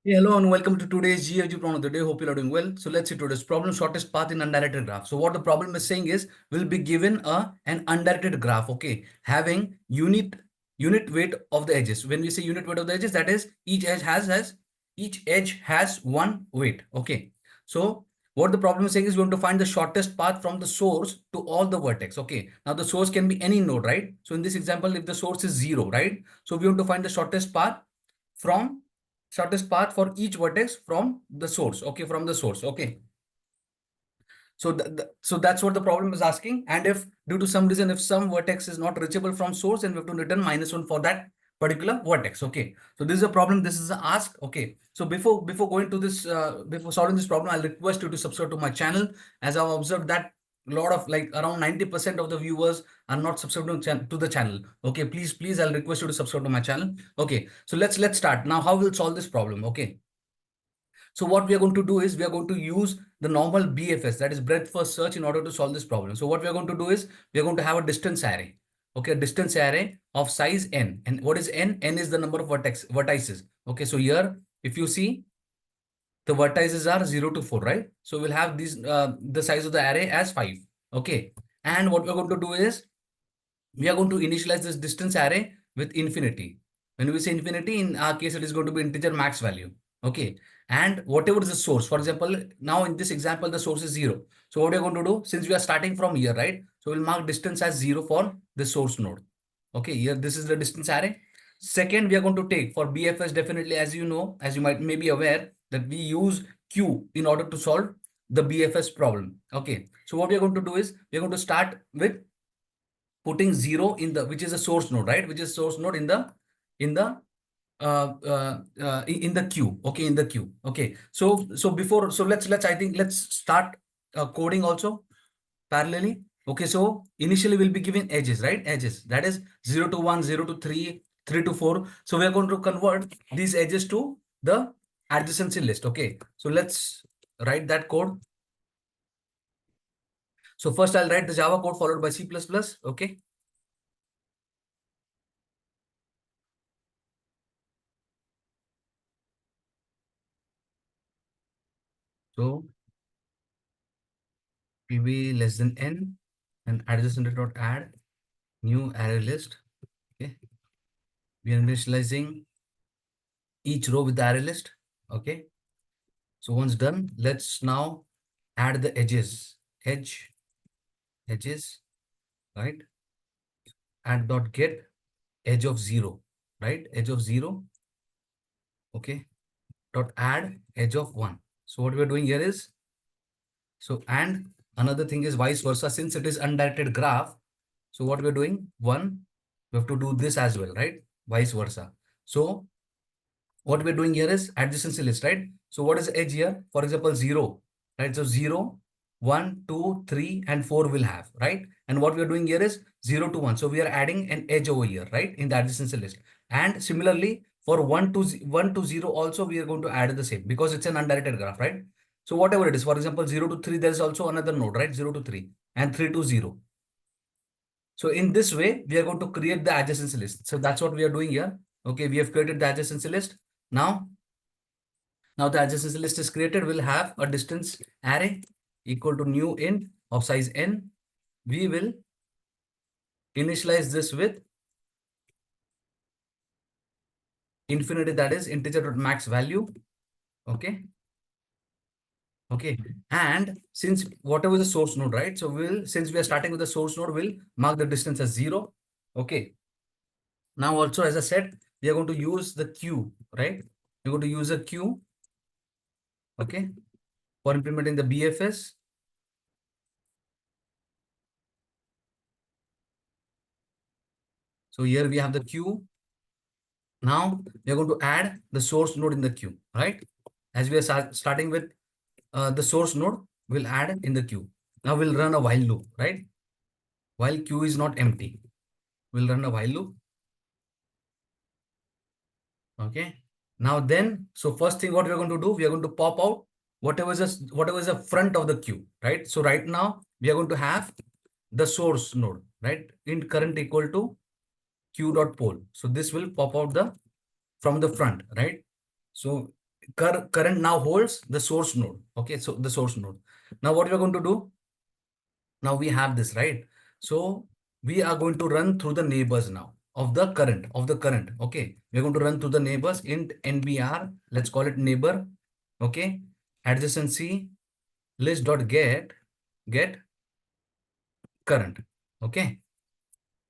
Hey, hello and welcome to today's GFG problem of the day. Hope you are doing well. So let's see today's problem: shortest path in undirected graph. So what the problem is saying is we'll be given an undirected graph, okay, having unit weight of the edges. When we say unit weight of the edges, that is each edge has one weight, okay. So what the problem is saying is we want to find the shortest path from the source to all the vertex, okay. Now the source can be any node, right? So in this example, if the source is 0, right? So we want to find the from shortest path for each vertex from the source, okay, from the source, okay. So so that's what the problem is asking. And if due to some reason, if some vertex is not reachable from source, then we have to return -1 for that particular vertex, okay. So this is a problem, this is an ask, okay. So before going to this, before solving this problem, I'll request you to subscribe to my channel, as I've observed that a lot of, like, around 90% of the viewers are not subscribed to the channel, okay. Please, I'll request you to subscribe to my channel, okay. So let's start now. How we'll solve this problem, okay. So what we are going to do is we are going to use the normal BFS, that is breadth first search, in order to solve this problem. So what we are going to do is we are going to have a distance array. Okay, a distance array of size n. And what is n? N is the number of vertices. Okay, so here, if you see, the vertices are 0 to 4, right? So we'll have these the size of the array as 5. Okay, and what we're going to do is we are going to initialize this distance array with infinity. When we say infinity, in our case, it is going to be integer max value. Okay. And whatever is the source, for example, now in this example, the source is 0. So what are you going to do? Since we are starting from here, right? So we'll mark distance as 0 for the source node. Okay. Here, this is the distance array. Second, we are going to take for BFS, definitely, as you know, as you may be aware, that we use Q in order to solve the BFS problem. Okay. So what we are going to do is we are going to start with putting 0 in the, which is a source node, right? Which is source node in the in the queue, okay, in the queue, okay. So before, so let's I think let's start coding also parallelly, okay. So initially we'll be giving edges, right? Edges, that is 0 to 1, 0 to 3, 3 to 4. So we are going to convert these edges to the adjacency list, okay. So let's write that code. So first I'll write the Java code followed by C++, okay. So pb less than n and adjacent dot add new array list, okay. We are initializing each row with the array list, okay. So once done, let's now add the edges, edges, right? Add dot get edge of 0, right? Edge of 0, okay. Dot add edge of 1. So what we're doing here is, so, and another thing is vice versa, since it is undirected graph. So what we're doing, one, we have to do this as well, right? Vice versa. So what we're doing here is adjacency list, right? So what is the edge here? For example, 0, right? So 0, 1, 2, 3, and 4 will have, right? And what we're doing here is 0 to 1. So we are adding an edge over here, right? In the adjacency list. And similarly, for 1 to 0 also, we are going to add the same, because it's an undirected graph, right? So whatever it is, for example, 0 to 3, there is also another node, right? 0 to 3 and 3 to 0. So in this way, we are going to create the adjacency list. So that's what we are doing here. Okay, we have created the adjacency list. Now the adjacency list is created. We'll have a distance array equal to new int of size n. We will initialize this with infinity, that is integer max value. Okay. Okay. And since whatever the source node, right? So since we are starting with the source node, we'll mark the distance as 0. Okay. Now also, as I said, we are going to use the queue, right? We're going to use a queue, okay, for implementing the BFS. So here we have the queue. Now we are going to add the source node in the queue, right? As we are starting with the source node, we'll add in the queue. Now we'll run a while loop, right? While queue is not empty, we'll run a while loop. Okay. Now then, so first thing what we're going to do, we are going to pop out whatever is the front of the queue, right? So right now we are going to have the source node, right? Int current equal to queue dot poll. So this will pop out from the front, right? So current now holds the source node. Okay, so the source node. Now what we are going to do? Now we have this, right? So we are going to run through the neighbors now of the current. Okay, we're going to run through the neighbors in NBR. Let's call it neighbor. Okay, adjacency list dot get current. Okay,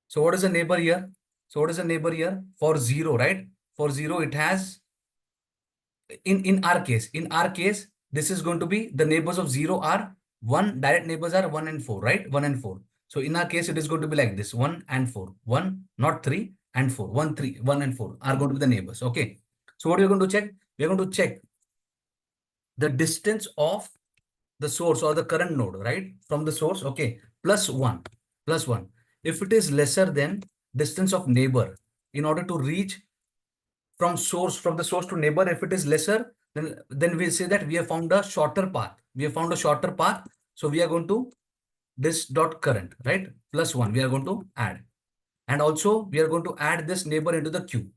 so what is the neighbor here? So what is the neighbor here for zero, right? For zero, it has in our case this is going to be the neighbors of 0 are 1, direct neighbors are 1 and 4, right? 1 and 4. So in our case it is going to be like this: 1 and 4, 1 not 3 and 4, 1 3 1 and 4 are going to be the neighbors. Okay, so what are we going to check? We are going to check the distance of the source or the current node, right, from the source. Okay, plus 1. If it is lesser than distance of neighbor, in order to reach from the source to neighbor, if it is lesser, then we'll say that we have found a shorter path. We have found a shorter path. So we are going to this dot current, right? +1 we are going to add, and also we are going to add this neighbor into the queue.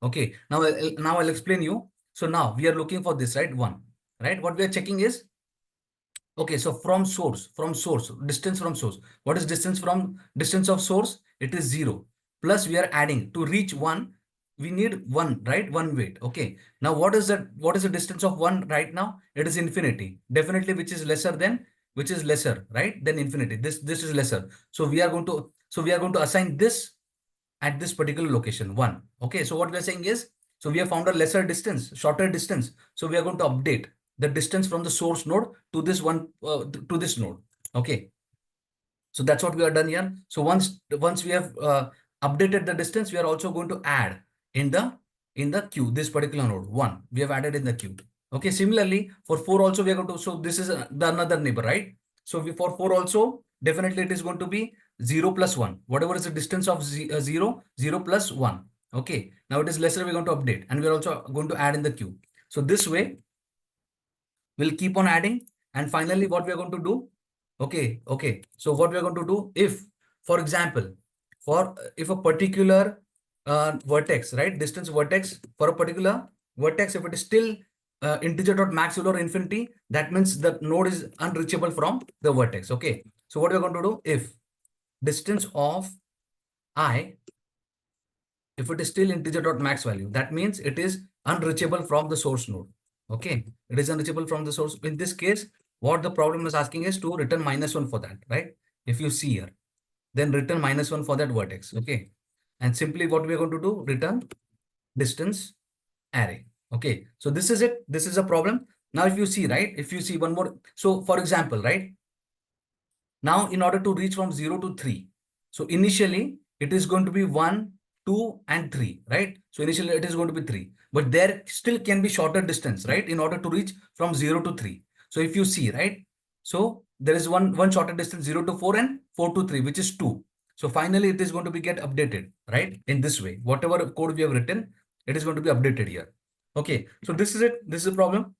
Okay, now I'll explain you. So now we are looking for this, right? 1, right? What we are checking is, okay, so from source, distance from source. What is distance of source? It is 0. Plus we are adding to reach 1. We need 1, right? 1 weight. Okay. Now what is the distance of 1 right now? It is infinity. Definitely which is lesser, right? Than infinity. This is lesser. So we are going to assign this at this particular location 1. Okay. So what we are saying is, so we have found a lesser distance, shorter distance. So we are going to update the distance from the source node to this one, to this node. Okay, so that's what we are done here. So once we have updated the distance, we are also going to add in the queue this particular node 1. We have added in the queue. Okay, similarly for 4 also we are going to. So this is the another neighbor, right? So for 4 also definitely it is going to be 0 plus 1. Whatever is the distance of 0 plus 1. Okay, now it is lesser. We're going to update, and we're also going to add in the queue. So this way we'll keep on adding, and finally what we are going to do. Okay, so what we are going to do, if for example, for if a particular vertex, right, distance vertex for a particular vertex, if it is still integer dot max value or infinity, that means the node is unreachable from the vertex. Okay, so what we are going to do, if distance of I, if it is still integer dot max value, that means it is unreachable from the source node. Okay, it is unreachable from the source. In this case, what the problem is asking is to return -1 for that, right? If you see here, then return -1 for that vertex. Okay, and simply what we are going to do, return distance array. Okay, so this is it. This is a problem. Now if you see, right, if you see one more, so for example, right, now, in order to reach from 0 to 3, so initially it is going to be 1, 2, and 3, right? So initially it is going to be 3, but there still can be shorter distance, right? In order to reach from 0 to 3. So if you see, right? So there is one shorter distance, 0 to 4 and 4 to 3, which is 2. So finally it is going to be get updated, right? In this way, whatever code we have written, it is going to be updated here. Okay, so this is it. This is the problem.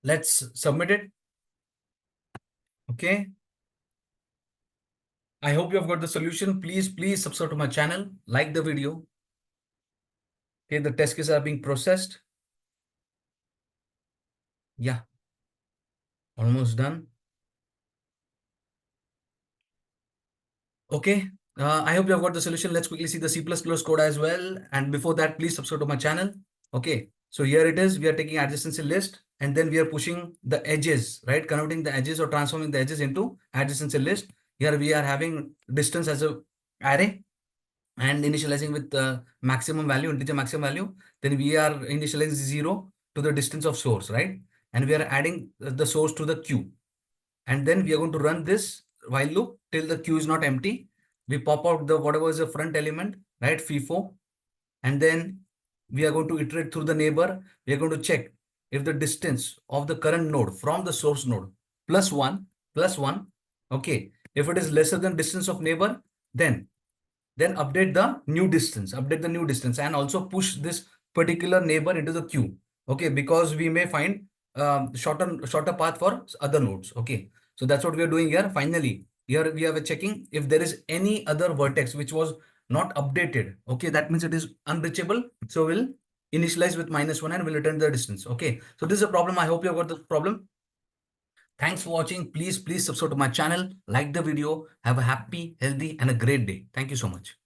Let's submit it. Okay. I hope you have got the solution. Please subscribe to my channel, like the video. Okay, the test cases are being processed. Yeah, almost done. Okay, I hope you have got the solution. Let's quickly see the C++ code as well. And before that, please subscribe to my channel. Okay, so here it is. We are taking adjacency list, and then we are pushing the edges, right? Converting the edges or transforming the edges into adjacency list. Here we are having distance as a array, and initializing with the maximum value, integer maximum value. Then we are initializing 0 to the distance of source, right? And we are adding the source to the queue. And then we are going to run this while loop till the queue is not empty. We pop out the whatever is the front element, right? FIFO. And then we are going to iterate through the neighbor. We are going to check if the distance of the current node from the source node plus one. Okay. If it is lesser than distance of neighbor, then update the new distance, and also push this particular neighbor into the queue. Okay, because we may find shorter path for other nodes. Okay, so that's what we are doing here. Finally, here we are checking if there is any other vertex which was not updated. Okay, that means it is unreachable. So we'll initialize with -1 and will return the distance. Okay, so this is a problem. I hope you have got the problem. Thanks for watching. Please subscribe to my channel, like the video. Have a happy, healthy, and a great day. Thank you so much.